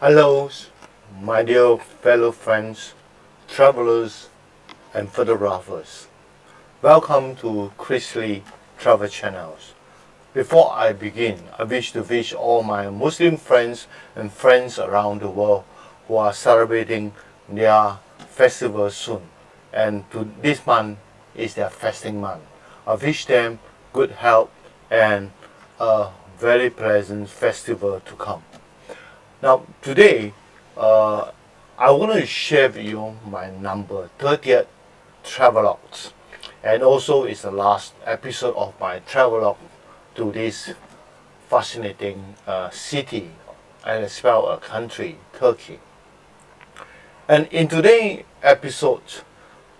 Hello, my dear fellow friends, travelers and photographers. Welcome to Chrisley Travel Channels. Before I begin, I wish to wish all my Muslim friends and friends around the world who are celebrating their festival soon. And this month is their fasting month. I wish them good health and a very pleasant festival to come. Now today, I want to share with you my number 30th travelogues, and also it's the last episode of my travelogue to this fascinating city and as well a country, Turkey. And in today's episode,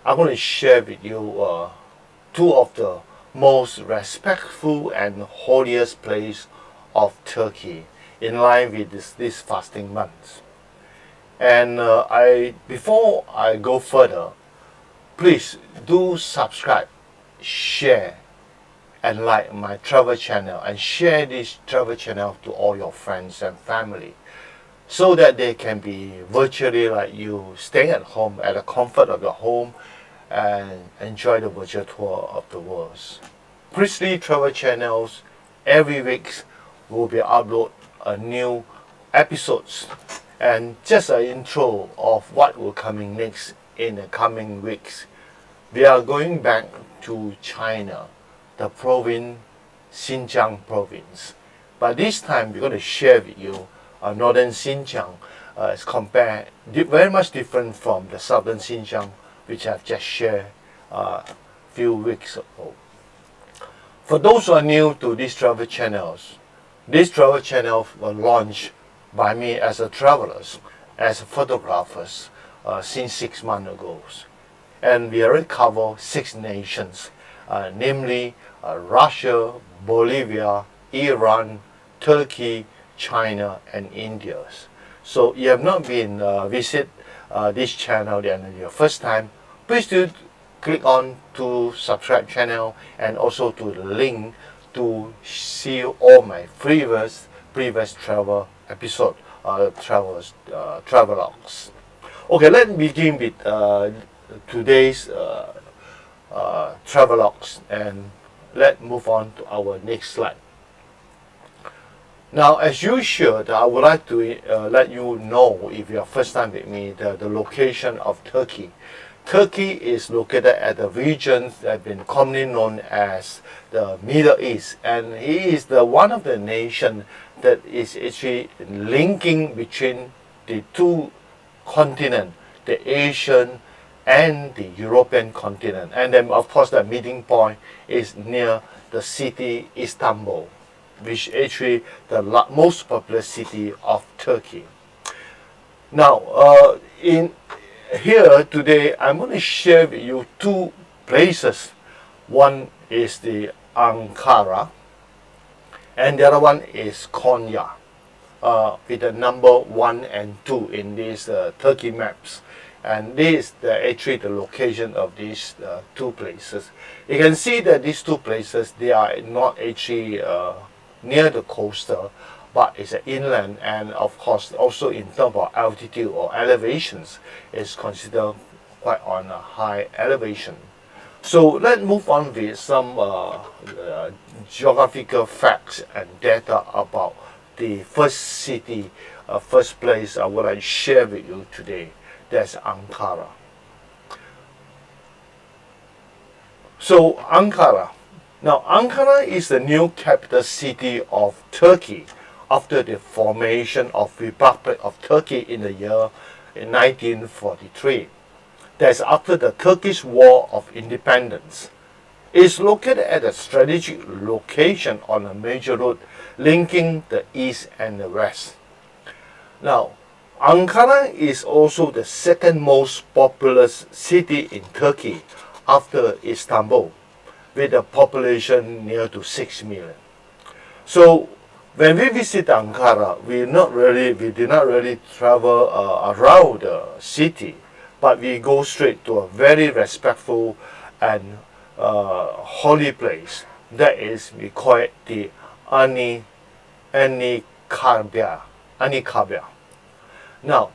I'm going to share with you two of the most respectful and holiest place of Turkey, in line with this fasting month. And before I go further, please do subscribe, share, and like my travel channel, and share this travel channel to all your friends and family, so that they can be virtually like you, staying at home at the comfort of your home and enjoy the virtual tour of the world. Chrisley Travel Channels every week will be upload a new episodes, and just an intro of what will coming next in the coming weeks. We are going back to China, the province Xinjiang province, but this time we're going to share with you northern Xinjiang as compared very much different from the southern Xinjiang, which I've just shared a few weeks ago. For those who are new to these travel channels, this travel channel was launched by me as a travelers, as photographers, since 6 months ago. And we already cover 6 nations, namely Russia, Bolivia, Iran, Turkey, China, and India. So you have not been visit this channel and your first time, please do click on to subscribe channel and also to the link to see all my previous travel episode, travelogues. Okay, let's begin with today's travelogues, and let's move on to our next slide. Now, as usual, I would like to let you know, if you are first time with me, the location of Turkey. Turkey is located at the region that has been commonly known as the Middle East, and it is one of the nations that is actually linking between the two continents, the Asian and the European continent. And then of course the meeting point is near the city Istanbul, which is actually the most popular city of Turkey. Now in here today, I'm going to share with you 2 places. One is the Ankara, and the other one is Konya, with the number 1 and 2 in these Turkey maps. And this is actually the location of these 2 places. You can see that these 2 places, they are not actually near the coastal, but it's an inland, and of course also in terms of altitude or elevations, is considered quite on a high elevation. So let's move on with some geographical facts and data about the first city, first place I would like to share with you today. That's Ankara. So Ankara. Now Ankara is the new capital city of Turkey after the formation of Republic of Turkey in the year 1943. That's after the Turkish War of Independence. It is located at a strategic location on a major road linking the east and the west. Now, Ankara is also the second most populous city in Turkey after Istanbul, with a population near to 6 million. So when we visit Ankara, we did not really travel around the city, but we go straight to a very respectful and holy place. That is, we call it the Anitkabir. Now,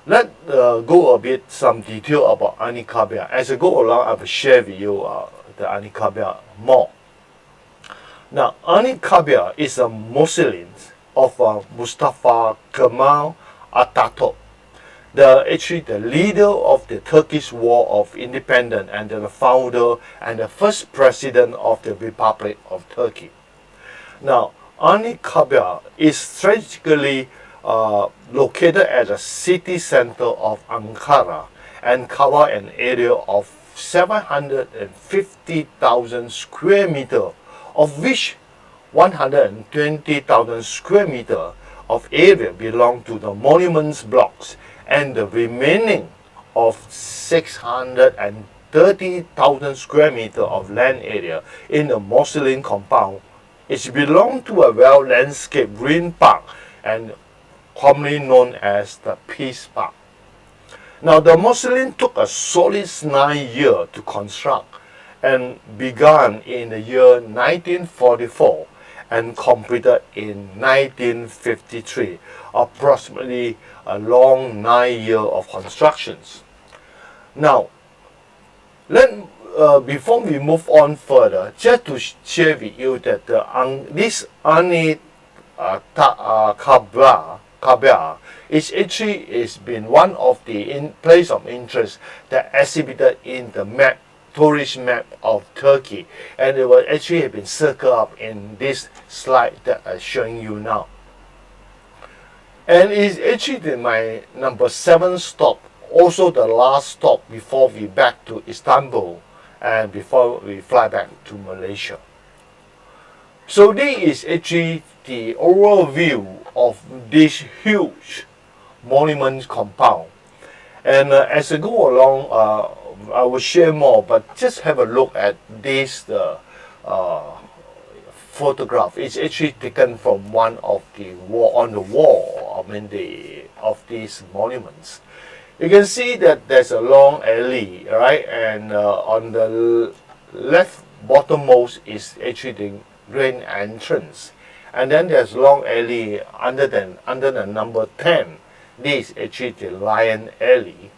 let's go a bit some detail about Anitkabir. As I go along, I will share with you the Anitkabir more. Now, Anitkabir is a mausoleum of Mustafa Kemal Atatürk, actually the leader of the Turkish War of Independence and the founder and the first president of the Republic of Turkey. Now, Anitkabir is strategically located at the city center of Ankara and cover an area of 750,000 square meters, of which 120,000 square meters of area belong to the monuments blocks, and the remaining of 630,000 square meters of land area in the mausoleum compound is belong to a well-landscaped green park and commonly known as the Peace Park. Now, the mausoleum took a solid 9 years to construct and began in the year 1944 and completed in 1953, approximately a long 9 years of constructions. Now, before we move on further, just to share with you that this Anitkabir is been one of the place of interest that exhibited in the map, tourist map of Turkey, and it will actually have been circled up in this slide that I'm showing you now. And it's actually my number 7 stop, also the last stop before we back to Istanbul and before we fly back to Malaysia. So this is actually the overall view of this huge monument compound. And as I go along, I will share more, but just have a look at this photograph. It's actually taken from one of the on the wall, of these monuments. You can see that there's a long alley, right? And on the left bottommost is actually the grand entrance. And then there's long alley under the number 10. This is actually the lion alley.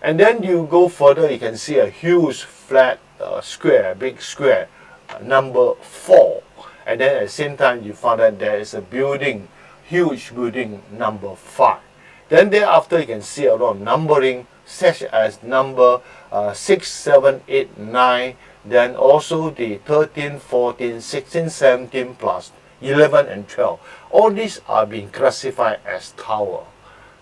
And then you go further, you can see a huge flat square, big square, number 4. And then at the same time, you find that there is a building, huge building, number 5. Then thereafter, you can see a lot of numbering, such as number 6, 7, 8, 9. Then also the 13, 14, 16, 17 plus 11 and 12. All these are being classified as tower.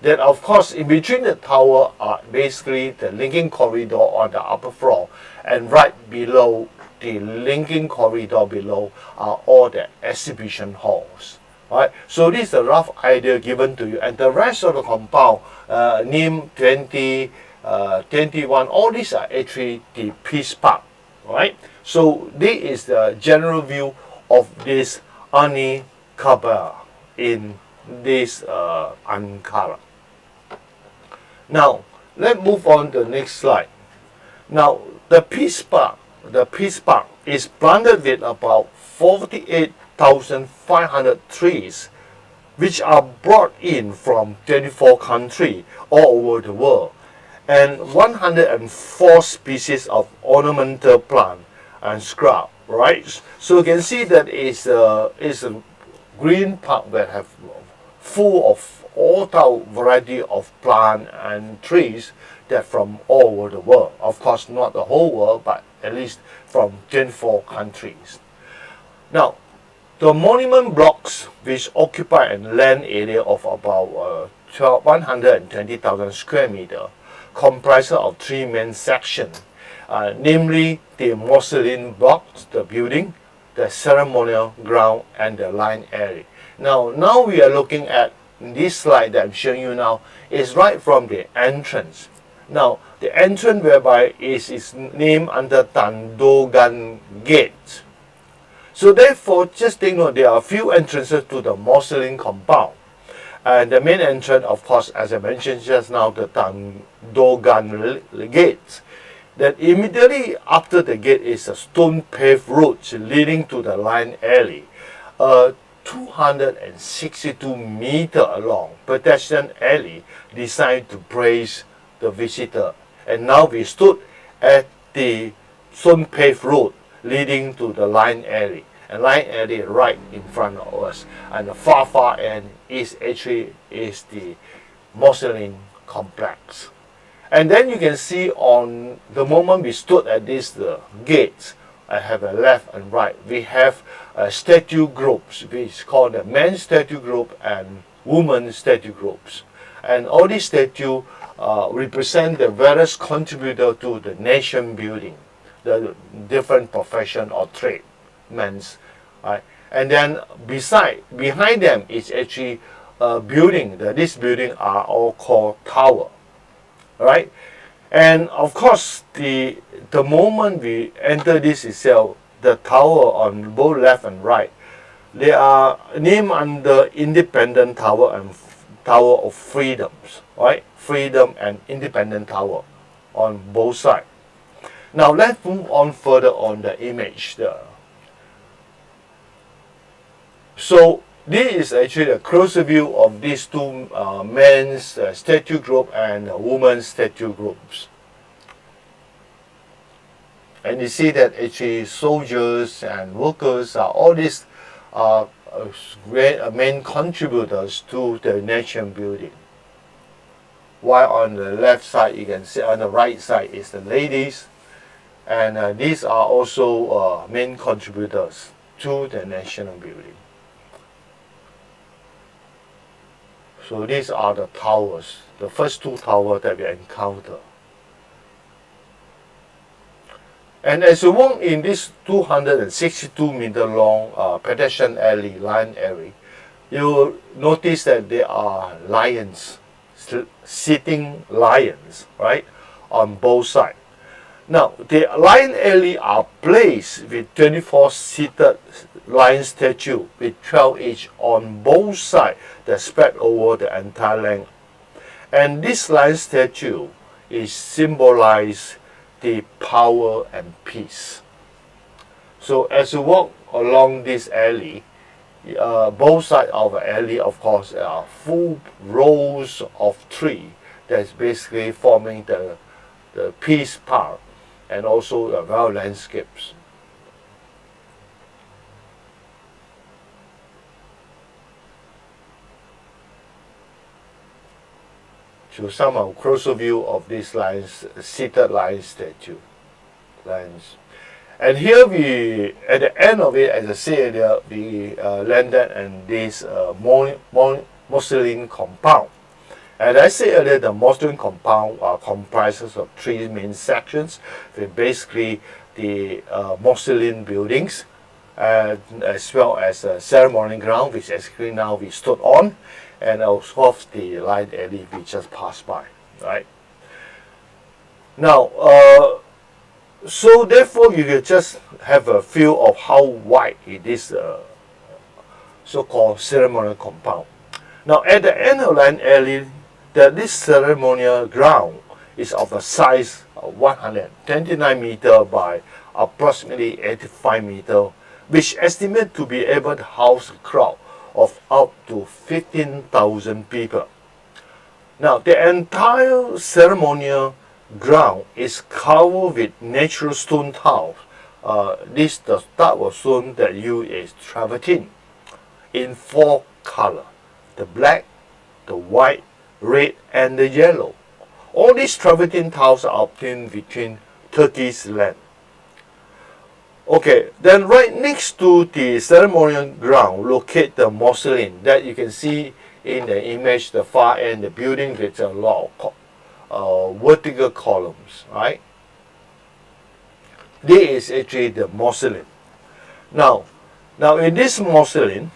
Then of course in between the tower are basically the linking corridor on the upper floor, and right below the linking corridor below are all the exhibition halls. Right? So this is a rough idea given to you, and the rest of the compound, NIM 20, 21, all these are actually the Peace Park. Right? So this is the general view of this Anitkabir in this Ankara. Now, let's move on to the next slide. Now, the Peace Park is planted with about 48,500 trees, which are brought in from 24 countries all over the world, and 104 species of ornamental plant and scrub. Right? So you can see that it's a green park that have full of all the variety of plant and trees that from all over the world. Of course, not the whole world, but at least from 24 countries. Now, the monument blocks, which occupy a land area of about 120,000 square meters, comprise of 3 main sections, namely the mausoleum blocks, the building, the ceremonial ground, and the line area. Now we are looking at this slide that I'm showing you now is right from the entrance. Now, the entrance whereby is named under Tandogan Gate. So therefore, just take note, there are a few entrances to the mausoleum compound. And the main entrance, of course, as I mentioned just now, the Tandogan Gate. Then immediately after the gate is a stone paved road leading to the line alley. 262 meter long pedestrian alley designed to praise the visitor. And now we stood at the stone paved road leading to the Lion Alley. And Lion Alley right in front of us. And the far end is actually the Mausoleum complex. And then you can see on the moment we stood at these gates, I have a left and right. We have statue groups, which is called the men's statue group and women's statue groups. And all these statues represent the various contributors to the nation building, the different profession or trade, men's. Right? And then behind them is actually a building. These buildings are all called tower. Right? And of course, the moment we enter this itself, the tower on both left and right, they are named under Independent Tower and Tower of Freedoms, right? Freedom and Independent Tower on both sides. Now let's move on further on the image there. So this is actually a closer view of these two men's statue group and women's statue groups. And you see that actually soldiers and workers are all these main contributors to the nation building. While on the left side, you can see on the right side is the ladies, and these are also main contributors to the national building. So these are the towers, the first two towers that we encounter. And as you walk in this 262 meter long pedestrian alley, Lion Alley, you will notice that there are lions, sitting lions, right, on both sides. Now, the Lion Alley are placed with 24 seated lion statue with 12 each on both sides that spread over the entire length. And this lion statue is symbolize the power and peace. So as you walk along this alley, both sides of the alley, of course, are full rows of trees that's basically forming the peace part and also the well landscapes. So some of closer view of this lions, seated lion statue. Lions. And here we, at the end of it, as I said earlier, we landed in this Mausoleum compound. As I said earlier, the Mausoleum compound comprises of three main sections, with basically the Mausoleum buildings, as well as a ceremony ground, which actually now we stood on, and also the Lion Alley we just passed by, right? Now, so therefore you can just have a feel of how wide it is, so-called ceremonial compound. Now at the end of Lion Alley, this ceremonial ground is of a size of 129 meter by approximately 85 meter, which estimate to be able to house a crowd of up to 15,000 people. Now the entire ceremonial ground is covered with natural stone tiles. This the type of stone that used is travertine in four colors: the black, the white, red, and the yellow. All these travertine tiles are obtained between Turkey's land. Okay, then right next to the ceremonial ground, locate the mausoleum that you can see in the image, the far end, the building with a lot of vertical columns, right? This is actually the mausoleum. Now in this mausoleum,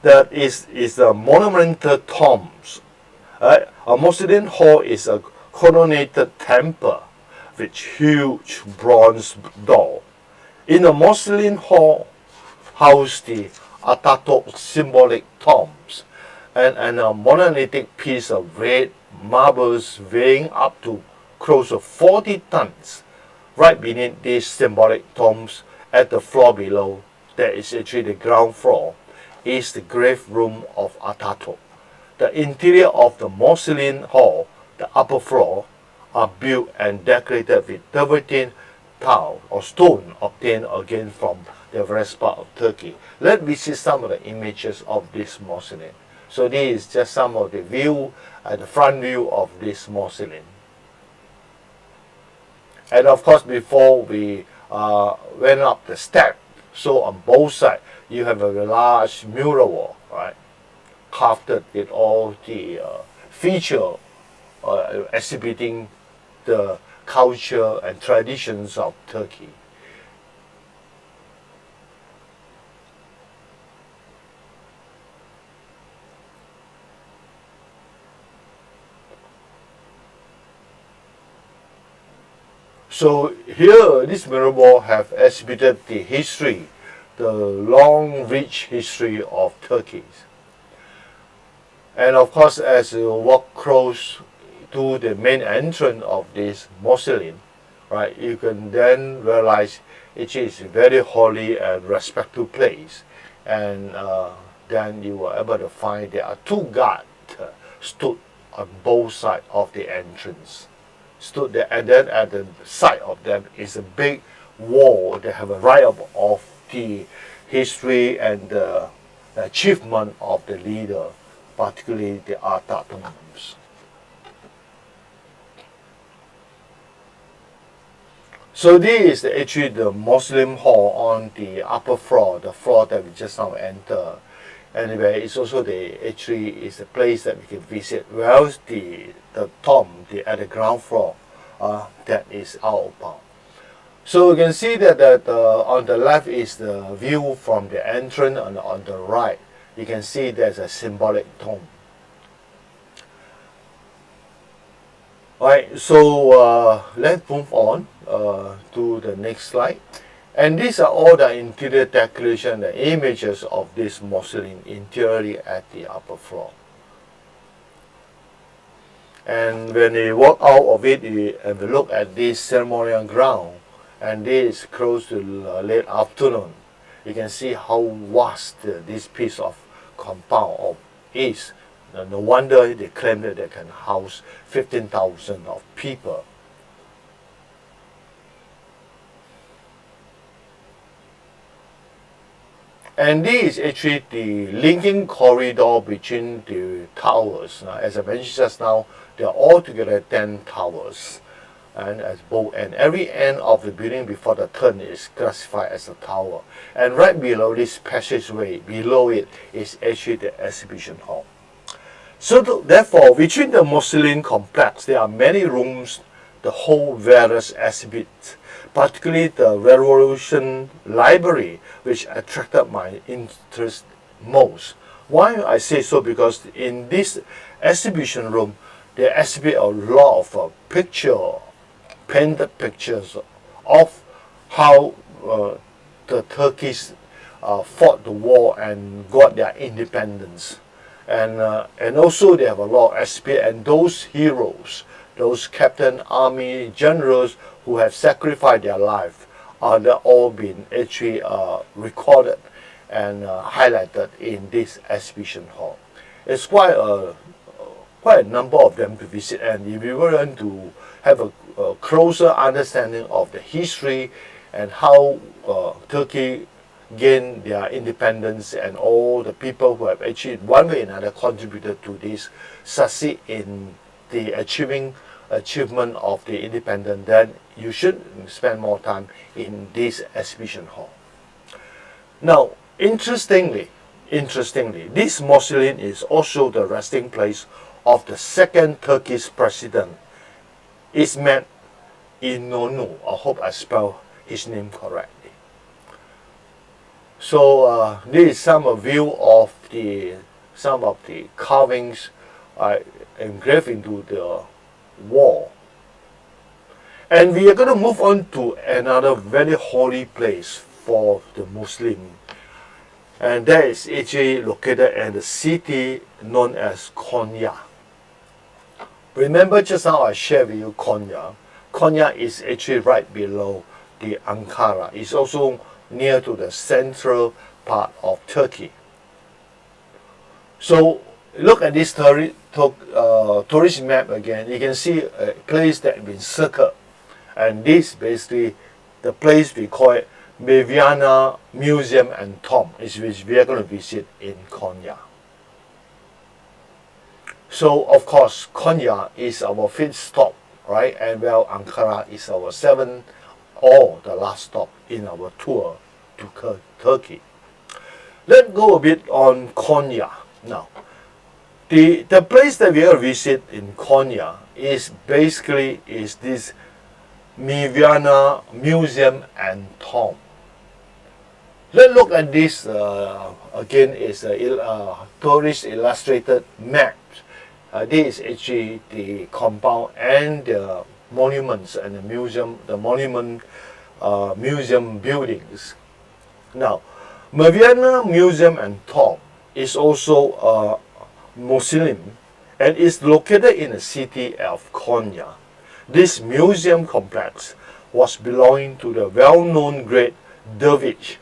that is the monumental tombs. A Mausoleum Hall is a coronated temple with huge bronze door. In the Mausoleum Hall house the Atatürk symbolic tombs and a monolithic piece of red marbles weighing up to close to 40 tons. Right beneath these symbolic tombs at the floor below, there is actually the ground floor, is the grave room of Ataturk. The interior of the Mausoleum Hall, the upper floor, are built and decorated with travertine tile or stone obtained again from the various part of Turkey. Let's visit some of the images of this mausoleum. So this is just some of the view, the front view of this mausoleum. And of course, before we went up the step, so on both sides you have a large mural wall, right, carved with all the feature exhibiting the culture and traditions of Turkey. So here, this mural wall have exhibited the history, the long, rich history of Turkey. And of course, as you walk close to the main entrance of this mausoleum, right, you can then realize it is a very holy and respectful place. And then you are able to find there are two guards stood on both sides of the entrance. Stood there, and then at the side of them is a big wall that have a write-up of the history and the achievement of the leader, particularly the Ataturks. So this is actually the Mausoleum Hall on the upper floor, the floor that we just now enter. Anyway, it's also actually is a place that we can visit. Whereas the tomb at the ground floor, that is outbound. So you can see that on the left is the view from the entrance, and on the right you can see there's a symbolic tomb. Alright, so let's move on to the next slide. And these are all the interior decoration, the images of this mausoleum interiorly at the upper floor. And when you walk out of it, you have a look at this ceremonial ground, and this is close to late afternoon. You can see how vast this piece of compound is. No wonder they claim that they can house 15,000 of people. And this is actually the linking corridor between the towers. As I mentioned just now, there are altogether 10 towers. And as both and every end of the building before the turn is classified as a tower. And right below this passageway, below it is actually the exhibition hall. So therefore, within the mausoleum complex, there are many rooms that hold various exhibits, particularly the Revolution Library, which attracted my interest most. Why I say so? Because in this exhibition room, they exhibit a lot of painted pictures of how the Turkish fought the war and got their independence. And also they have a lot of exhibit, and those heroes, those captain, army, generals who have sacrificed their life are all been actually recorded and highlighted in this exhibition hall. It's quite a number of them to visit, and if you want to have a closer understanding of the history and how Turkey gained their independence, and all the people who have actually one way or another contributed to this succeed in the achievement of the independence, then you should spend more time in this exhibition hall. Now, interestingly, this mausoleum is also the resting place of the second Turkish president, Ismet İnönü. I hope I spell his name correctly. So this is some view of some of the carvings engraved into the wall. And we are going to move on to another very holy place for the Muslim, and that is actually located in the city known as Konya. Remember just now I shared with you Konya. Konya is actually right below the Ankara. It's also near to the central part of Turkey. So look at this tourist map again. You can see a place that has been circled, and this basically the place we call it Meviana Museum and Tomb, which we are going to visit in Konya. So of course Konya is our 5th stop, right? And well, Ankara is our 7th or the last stop in our tour to Turkey. Let's go a bit on Konya now. The place that we will visit in Konya is basically this Meviana Museum and Tomb. Let's look at this again. Is a tourist illustrated map. This is actually the compound and the monuments and the museum, museum buildings. Now, Meviana Museum and Tomb is also a mausoleum and is located in the city of Konya. This museum complex was belonging to the well-known great dervish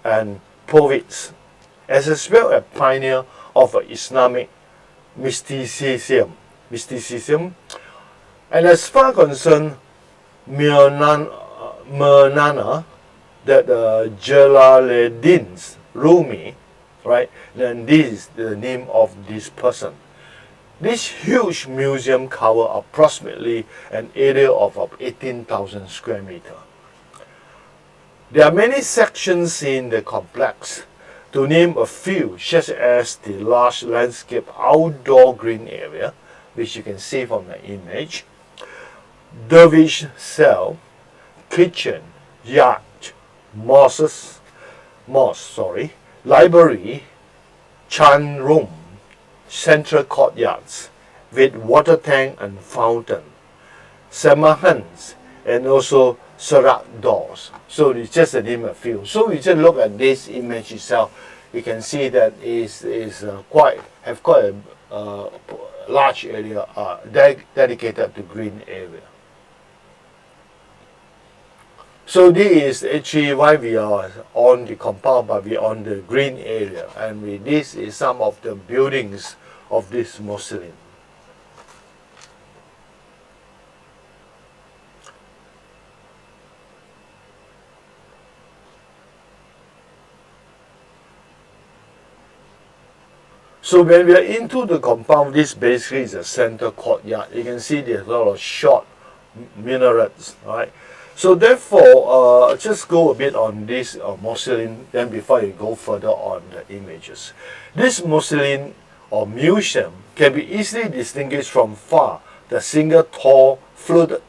and poets, as well as a pioneer of Islamic mysticism. And as far concerned Mevlana, that Jalaluddin's Rumi, right? Then this is the name of this person. This huge museum covers approximately an area of 18,000 square meters. There are many sections in the complex. To name a few, such as the large landscape outdoor green area, which you can see from the image, dervish cell, kitchen, yard, mosque, library, chan room, central courtyards with water tank and fountain, samahans, and also sarat doors. So it's just to name a few. So we just look at this image itself. You can see that is quite a large area dedicated to green area. So this is actually why we are on the compound, but we are on the green area, and this is some of the buildings of this mausoleum. So when we are into the compound, this basically is a center courtyard. You can see there's a lot of short minarets, right? So therefore, just go a bit on this mausoleum, then before you go further on the images. This mausoleum or museum can be easily distinguished from far the single tall fluted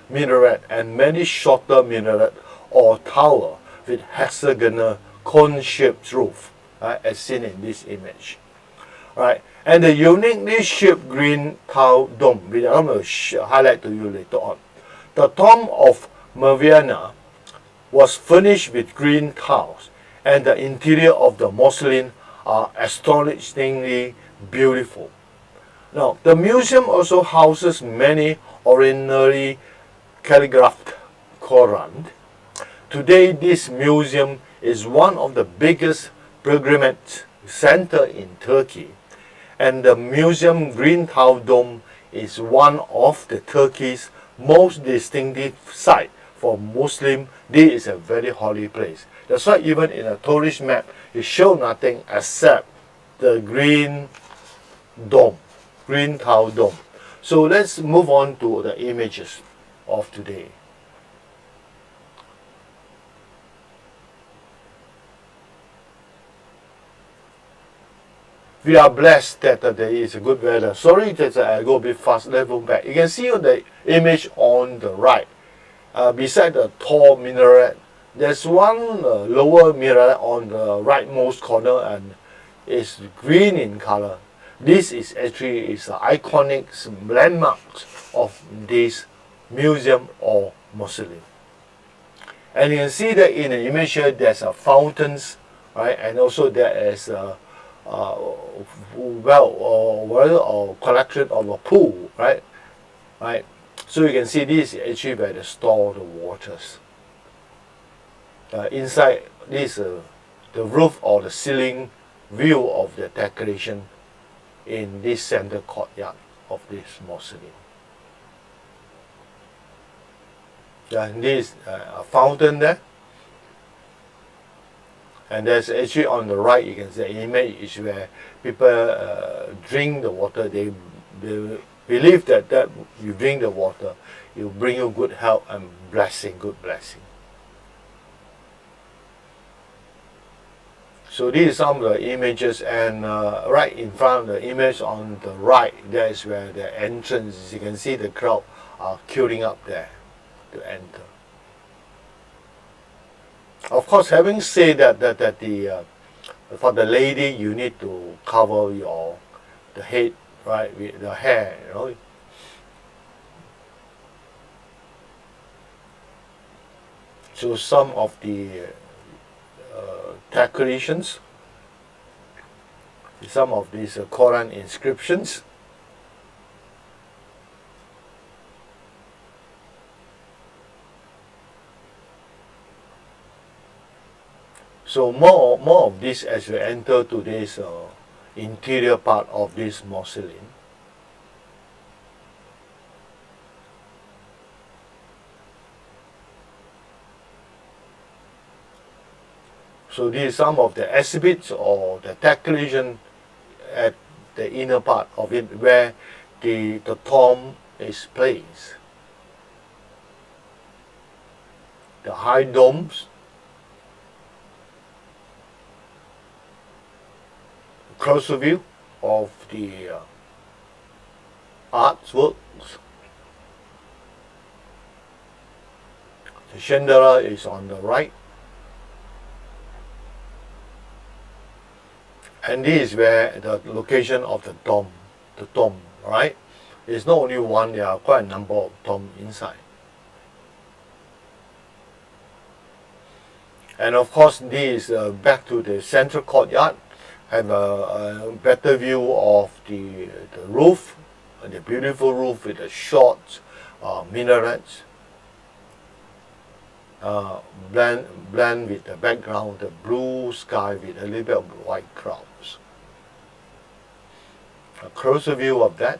minaret and many shorter minaret or tower with hexagonal cone-shaped roof, right, as seen in this image. Right, and the uniquely shaped green tile dome, which I'm going to highlight to you later on. The tomb of Meviana was furnished with green tiles, and the interior of the mausoleum are astonishingly beautiful. Now, the museum also houses many originally calligraphed Quran. Today, this museum is one of the biggest pilgrimage centers in Turkey, and the museum green tile dome is one of the Turkey's most distinctive sites for Muslim. This is a very holy place. That's why even in a tourist map, it shows nothing except the green dome, green tile dome. So let's move on to the images of today. We are blessed that there is a good weather. Sorry that I go a bit fast. Let's go back. You can see on the image on the right, beside the tall minaret, there's one lower minaret on the rightmost corner, and it's green in color. This is actually an iconic landmark of this museum or mausoleum. And you can see that in the image here, there's a fountains, right, and also there is a collection of a pool, right? So you can see this is actually where they store the waters. Inside this, the roof or the ceiling view of the decoration in this center courtyard of this mausoleum. And this a fountain there, and there's actually on the right, you can see an image is where people drink the water. They believe that you drink the water, it will bring you good health and blessing, good blessing. So these are some of the images, and right in front of the image on the right, that is where the entrance is. You can see the crowd are queuing up there to enter. Of course, having said that, for the lady you need to cover the head, right, with the hair, you know. So some of the decorations, some of these Quran inscriptions. So more of this as we enter to this interior part of this mausoleum. So these are some of the exhibits or the decoration at the inner part of it, where the tomb is placed. The high domes, closer view of the artworks. The chandelier is on the right. And this is where the location of the tomb, right? It's not only one, there are quite a number of tombs inside. And of course, this is back to the central courtyard. Have a better view of the roof, the beautiful roof with the short minarets. Blend with the background, the blue sky with a little bit of white clouds. A closer view of that.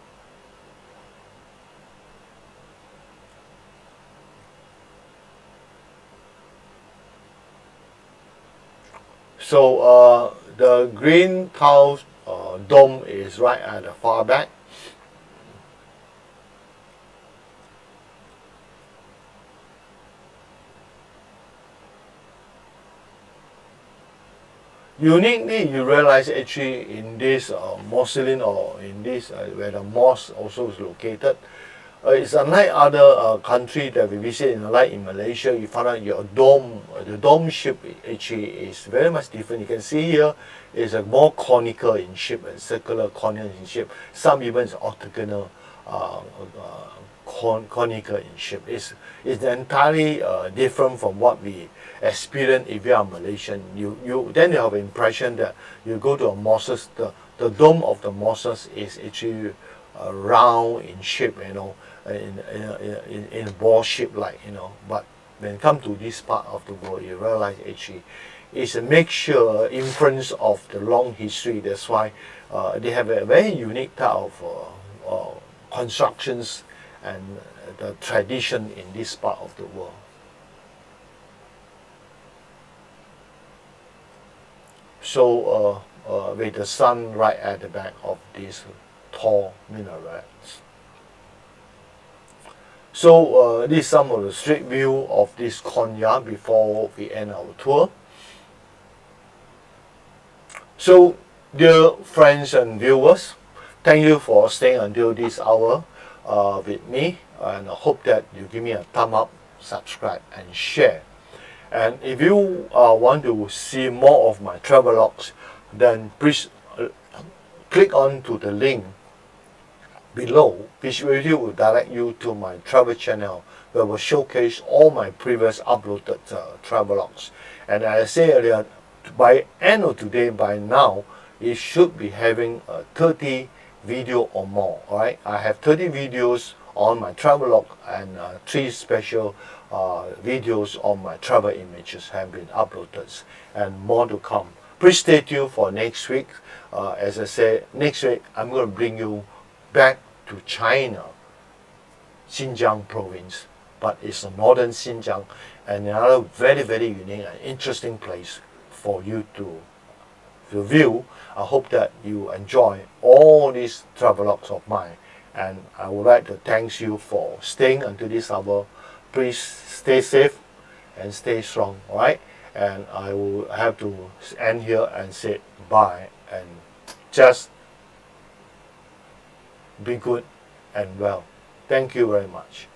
So the green tile dome is right at the far back. Uniquely, you realize actually in this mausoleum, or in this where the mosque also is located, it's unlike other countries that we visit, like in Malaysia. You find out your dome, the dome shape actually is very much different. You can see here is a more conical in shape and circular conical in shape. Some even is octagonal, conical in shape. It's entirely different from what we experience if you are Malaysian. Then you have an impression that you go to a mosque, the dome of the mosque is actually round in shape, you know, in a ball shape, like, you know. But when you come to this part of the world, you realize actually it's a mixture, influence of the long history. That's why they have a very unique type of constructions and the tradition in this part of the world. So with the sun right at the back of these tall minarets. So this is some of the street view of this Konya before we end our tour. So dear friends and viewers, thank you for staying until this hour with me, and I hope that you give me a thumb up, subscribe and share. And if you want to see more of my travelogues, then please click on to the link below, which will direct you to my travel channel, where will showcase all my previous uploaded travelogues. And as I said earlier, by end of today, by now, it should be having 30 video or more. All right, I have 30 videos on my travelogue, and 3 special videos on my travel images have been uploaded, and more to come. Please stay tuned for next week. As I said, next week I'm going to bring you back to China, Xinjiang province, but it's a northern Xinjiang, and another very, very unique and interesting place for you to view. I hope that you enjoy all these travelogues of mine, and I would like to thank you for staying until this hour. Please stay safe and stay strong, alright? And I will have to end here and say bye, and just be good and well. Thank you very much.